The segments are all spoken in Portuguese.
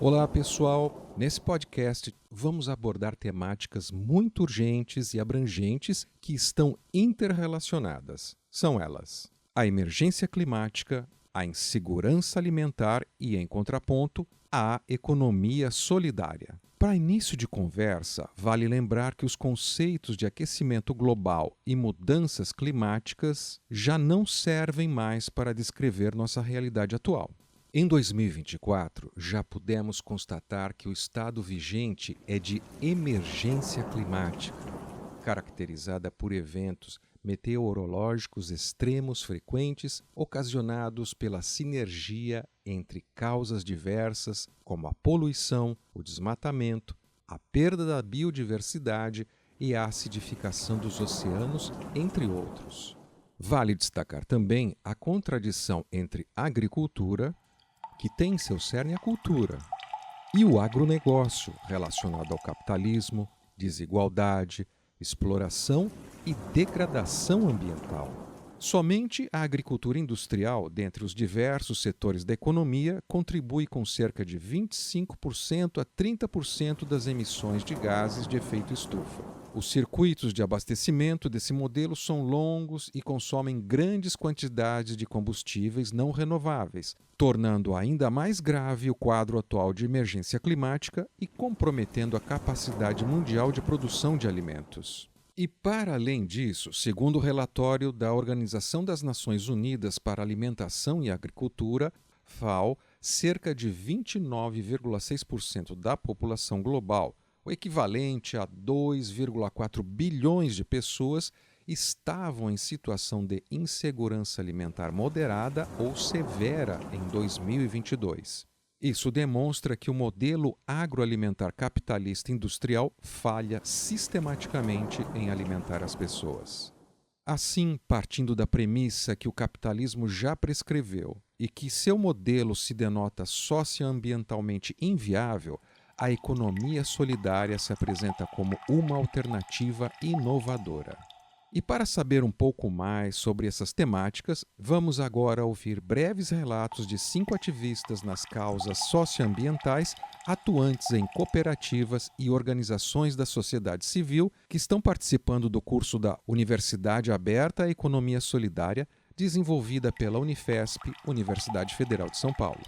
Olá, pessoal! Nesse podcast vamos abordar temáticas muito urgentes e abrangentes que estão interrelacionadas. São elas: a emergência climática, a insegurança alimentar e, em contraponto, a economia solidária. Para início de conversa, vale lembrar que os conceitos de aquecimento global e mudanças climáticas já não servem mais para descrever nossa realidade atual. Em 2024, já pudemos constatar que o estado vigente é de emergência climática, caracterizada por eventos meteorológicos extremos frequentes ocasionados pela sinergia entre causas diversas como a poluição, o desmatamento, a perda da biodiversidade e a acidificação dos oceanos, entre outros. Vale destacar também a contradição entre agricultura, que tem em seu cerne a cultura, e o agronegócio, relacionado ao capitalismo, desigualdade, exploração e degradação ambiental. Somente a agricultura industrial, dentre os diversos setores da economia, contribui com cerca de 25% a 30% das emissões de gases de efeito estufa. Os circuitos de abastecimento desse modelo são longos e consomem grandes quantidades de combustíveis não renováveis, tornando ainda mais grave o quadro atual de emergência climática e comprometendo a capacidade mundial de produção de alimentos. E, para além disso, segundo o relatório da Organização das Nações Unidas para a Alimentação e Agricultura, FAO, cerca de 29,6% da população global, o equivalente a 2,4 bilhões de pessoas, estavam em situação de insegurança alimentar moderada ou severa em 2022. Isso demonstra que o modelo agroalimentar capitalista industrial falha sistematicamente em alimentar as pessoas. Assim, partindo da premissa que o capitalismo já prescreveu e que seu modelo se denota socioambientalmente inviável, a economia solidária se apresenta como uma alternativa inovadora. E para saber um pouco mais sobre essas temáticas, vamos agora ouvir breves relatos de 5 ativistas nas causas socioambientais atuantes em cooperativas e organizações da sociedade civil que estão participando do curso da Universidade Aberta à Economia Solidária, desenvolvida pela Unifesp, Universidade Federal de São Paulo.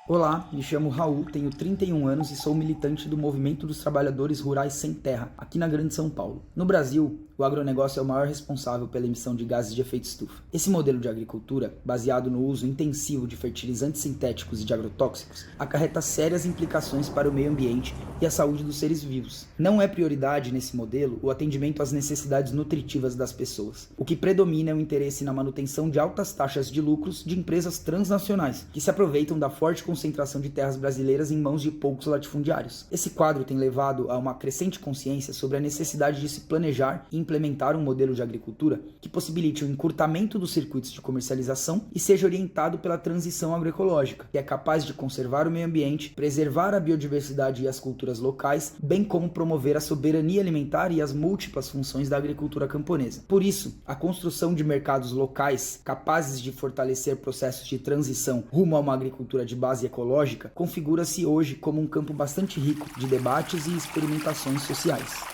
Olá, me chamo Raul, tenho 31 anos e sou militante do Movimento dos Trabalhadores Rurais Sem Terra, aqui na Grande São Paulo. No Brasil, o agronegócio é o maior responsável pela emissão de gases de efeito estufa. Esse modelo de agricultura, baseado no uso intensivo de fertilizantes sintéticos e de agrotóxicos, acarreta sérias implicações para o meio ambiente e a saúde dos seres vivos. Não é prioridade nesse modelo o atendimento às necessidades nutritivas das pessoas. O que predomina é o interesse na manutenção de altas taxas de lucros de empresas transnacionais, que se aproveitam da forte concentração de terras brasileiras em mãos de poucos latifundiários. Esse quadro tem levado a uma crescente consciência sobre a necessidade de se planejar e implementar um modelo de agricultura que possibilite o encurtamento dos circuitos de comercialização e seja orientado pela transição agroecológica, que é capaz de conservar o meio ambiente, preservar a biodiversidade e as culturas locais, bem como promover a soberania alimentar e as múltiplas funções da agricultura camponesa. Por isso, a construção de mercados locais capazes de fortalecer processos de transição rumo a uma agricultura de base ecológica configura-se hoje como um campo bastante rico de debates e experimentações sociais.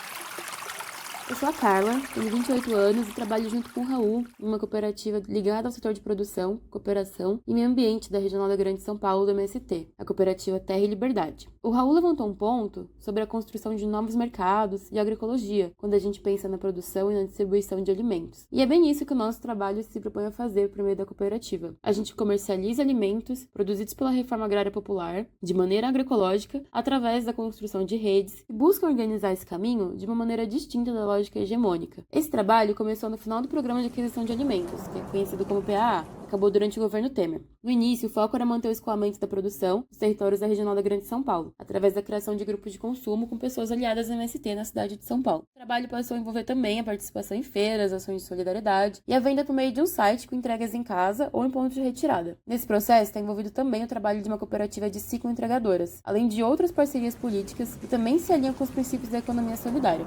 Eu sou a Carla, tenho 28 anos e trabalho junto com o Raul em uma cooperativa ligada ao setor de produção, cooperação e meio ambiente da Regional da Grande São Paulo do MST, a cooperativa Terra e Liberdade. O Raul levantou um ponto sobre a construção de novos mercados e agroecologia, quando a gente pensa na produção e na distribuição de alimentos. E é bem isso que o nosso trabalho se propõe a fazer por meio da cooperativa. A gente comercializa alimentos produzidos pela reforma agrária popular, de maneira agroecológica, através da construção de redes, e busca organizar esse caminho de uma maneira distinta da lógica hegemônica. Esse trabalho começou no final do Programa de Aquisição de Alimentos, que é conhecido como PAA, que acabou durante o governo Temer. No início, o foco era manter o escoamento da produção nos territórios da Regional da Grande São Paulo, através da criação de grupos de consumo com pessoas aliadas ao MST na cidade de São Paulo. O trabalho passou a envolver também a participação em feiras, ações de solidariedade e a venda por meio de um site com entregas em casa ou em pontos de retirada. Nesse processo está envolvido também o trabalho de uma cooperativa de cicloentregadoras, além de outras parcerias políticas que também se alinham com os princípios da economia solidária.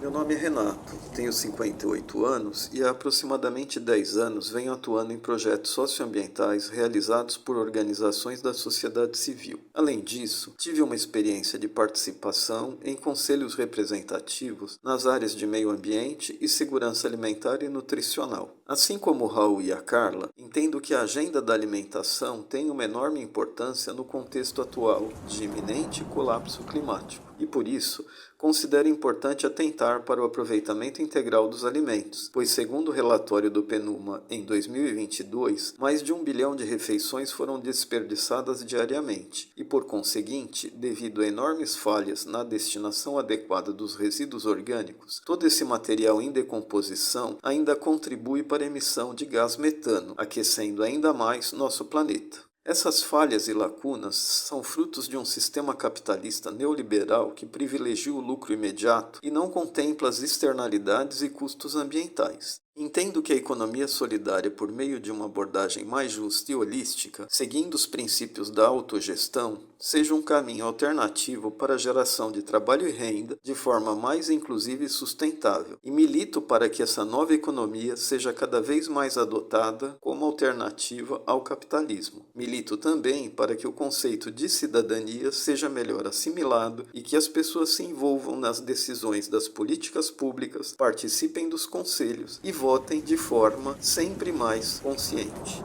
Meu nome é Renato, tenho 58 anos e há aproximadamente 10 anos venho atuando em projetos socioambientais realizados por organizações da sociedade civil. Além disso, tive uma experiência de participação em conselhos representativos nas áreas de meio ambiente e segurança alimentar e nutricional. Assim como o Raul e a Carla, entendo que a agenda da alimentação tem uma enorme importância no contexto atual de iminente colapso climático. E por isso, considero importante atentar para o aproveitamento integral dos alimentos, pois segundo o relatório do PNUMA, em 2022, mais de 1 bilhão de refeições foram desperdiçadas diariamente e, por conseguinte, devido a enormes falhas na destinação adequada dos resíduos orgânicos, todo esse material em decomposição ainda contribui para a emissão de gás metano, aquecendo ainda mais nosso planeta. Essas falhas e lacunas são frutos de um sistema capitalista neoliberal que privilegia o lucro imediato e não contempla as externalidades e custos ambientais. Entendo que a economia solidária, por meio de uma abordagem mais justa e holística, seguindo os princípios da autogestão, seja um caminho alternativo para a geração de trabalho e renda de forma mais inclusiva e sustentável, e milito para que essa nova economia seja cada vez mais adotada como alternativa ao capitalismo. Milito também para que o conceito de cidadania seja melhor assimilado e que as pessoas se envolvam nas decisões das políticas públicas, participem dos conselhos e votem de forma sempre mais consciente.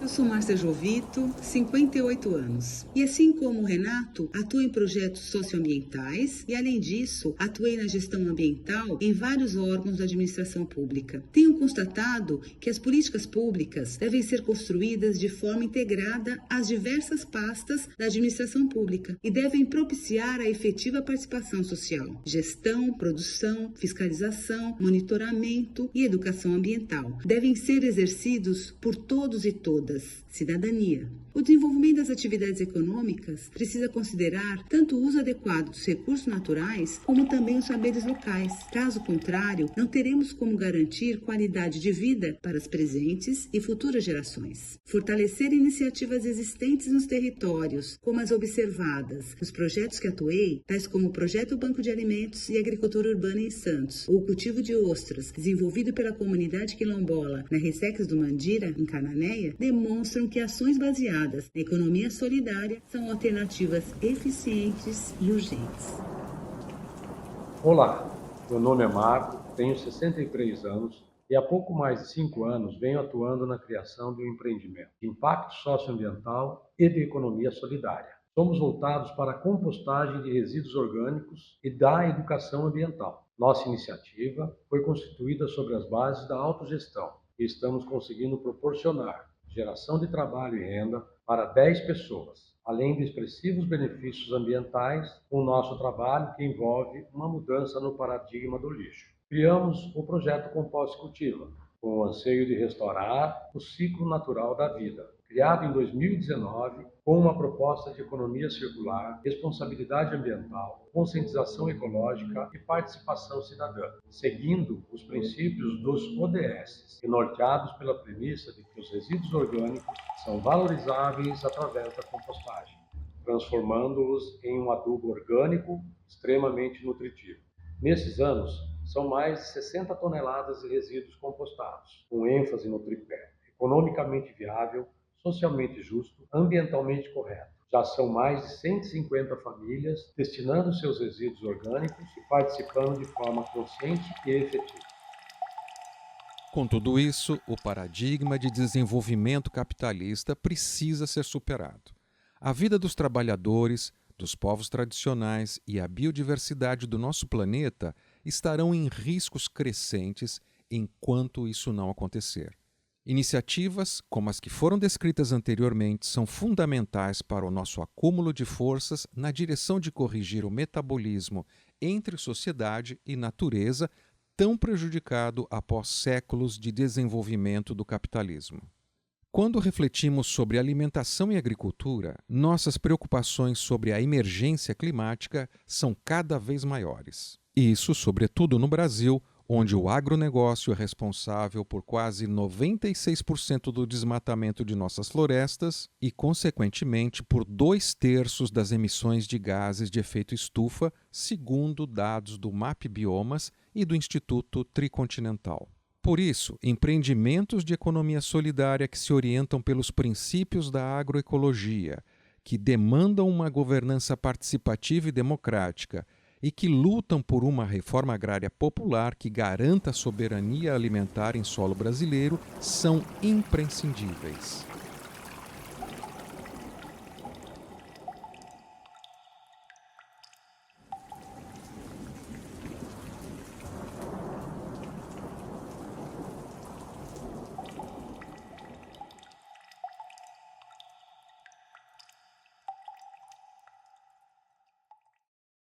Eu sou Márcia Jovito, 58 anos. E assim como o Renato, atuo em projetos socioambientais e, além disso, atuei na gestão ambiental em vários órgãos da administração pública. Tenho constatado que as políticas públicas devem ser construídas de forma integrada às diversas pastas da administração pública e devem propiciar a efetiva participação social, gestão, produção, fiscalização, monitoramento e educação ambiental. Devem ser exercidos por todos e todas. Cidadania. O desenvolvimento das atividades econômicas precisa considerar tanto o uso adequado dos recursos naturais, como também os saberes locais. Caso contrário, não teremos como garantir qualidade de vida para as presentes e futuras gerações. Fortalecer iniciativas existentes nos territórios, como as observadas nos projetos que atuei, tais como o Projeto Banco de Alimentos e Agricultura Urbana em Santos, ou o cultivo de ostras, desenvolvido pela comunidade quilombola na Resseques do Mandira, em Cananéia, demonstram que ações baseadas na economia solidária são alternativas eficientes e urgentes. Olá, meu nome é Marco, tenho 63 anos e há pouco mais de 5 anos venho atuando na criação de um empreendimento de impacto socioambiental e de economia solidária. Somos voltados para a compostagem de resíduos orgânicos e da educação ambiental. Nossa iniciativa foi constituída sobre as bases da autogestão e estamos conseguindo proporcionar geração de trabalho e renda para 10 pessoas, além de expressivos benefícios ambientais com o nosso trabalho que envolve uma mudança no paradigma do lixo. Criamos o projeto Composta Cultiva, com o anseio de restaurar o ciclo natural da vida. Criado em 2019, com uma proposta de economia circular, responsabilidade ambiental, conscientização ecológica e participação cidadã, seguindo os princípios dos ODS, e norteados pela premissa de que os resíduos orgânicos são valorizáveis através da compostagem, transformando-os em um adubo orgânico extremamente nutritivo. Nesses anos, são mais de 60 toneladas de resíduos compostados, com ênfase no tripé: economicamente viável, socialmente justo, ambientalmente correto. Já são mais de 150 famílias destinando seus resíduos orgânicos e participando de forma consciente e efetiva. Com tudo isso, o paradigma de desenvolvimento capitalista precisa ser superado. A vida dos trabalhadores, dos povos tradicionais e a biodiversidade do nosso planeta estarão em riscos crescentes enquanto isso não acontecer. Iniciativas, como as que foram descritas anteriormente, são fundamentais para o nosso acúmulo de forças na direção de corrigir o metabolismo entre sociedade e natureza, tão prejudicado após séculos de desenvolvimento do capitalismo. Quando refletimos sobre alimentação e agricultura, nossas preocupações sobre a emergência climática são cada vez maiores. Isso, sobretudo no Brasil, onde o agronegócio é responsável por quase 96% do desmatamento de nossas florestas e, consequentemente, por 2/3 das emissões de gases de efeito estufa, segundo dados do MAP Biomas e do Instituto Tricontinental. Por isso, empreendimentos de economia solidária que se orientam pelos princípios da agroecologia, que demandam uma governança participativa e democrática e que lutam por uma reforma agrária popular que garanta a soberania alimentar em solo brasileiro, são imprescindíveis.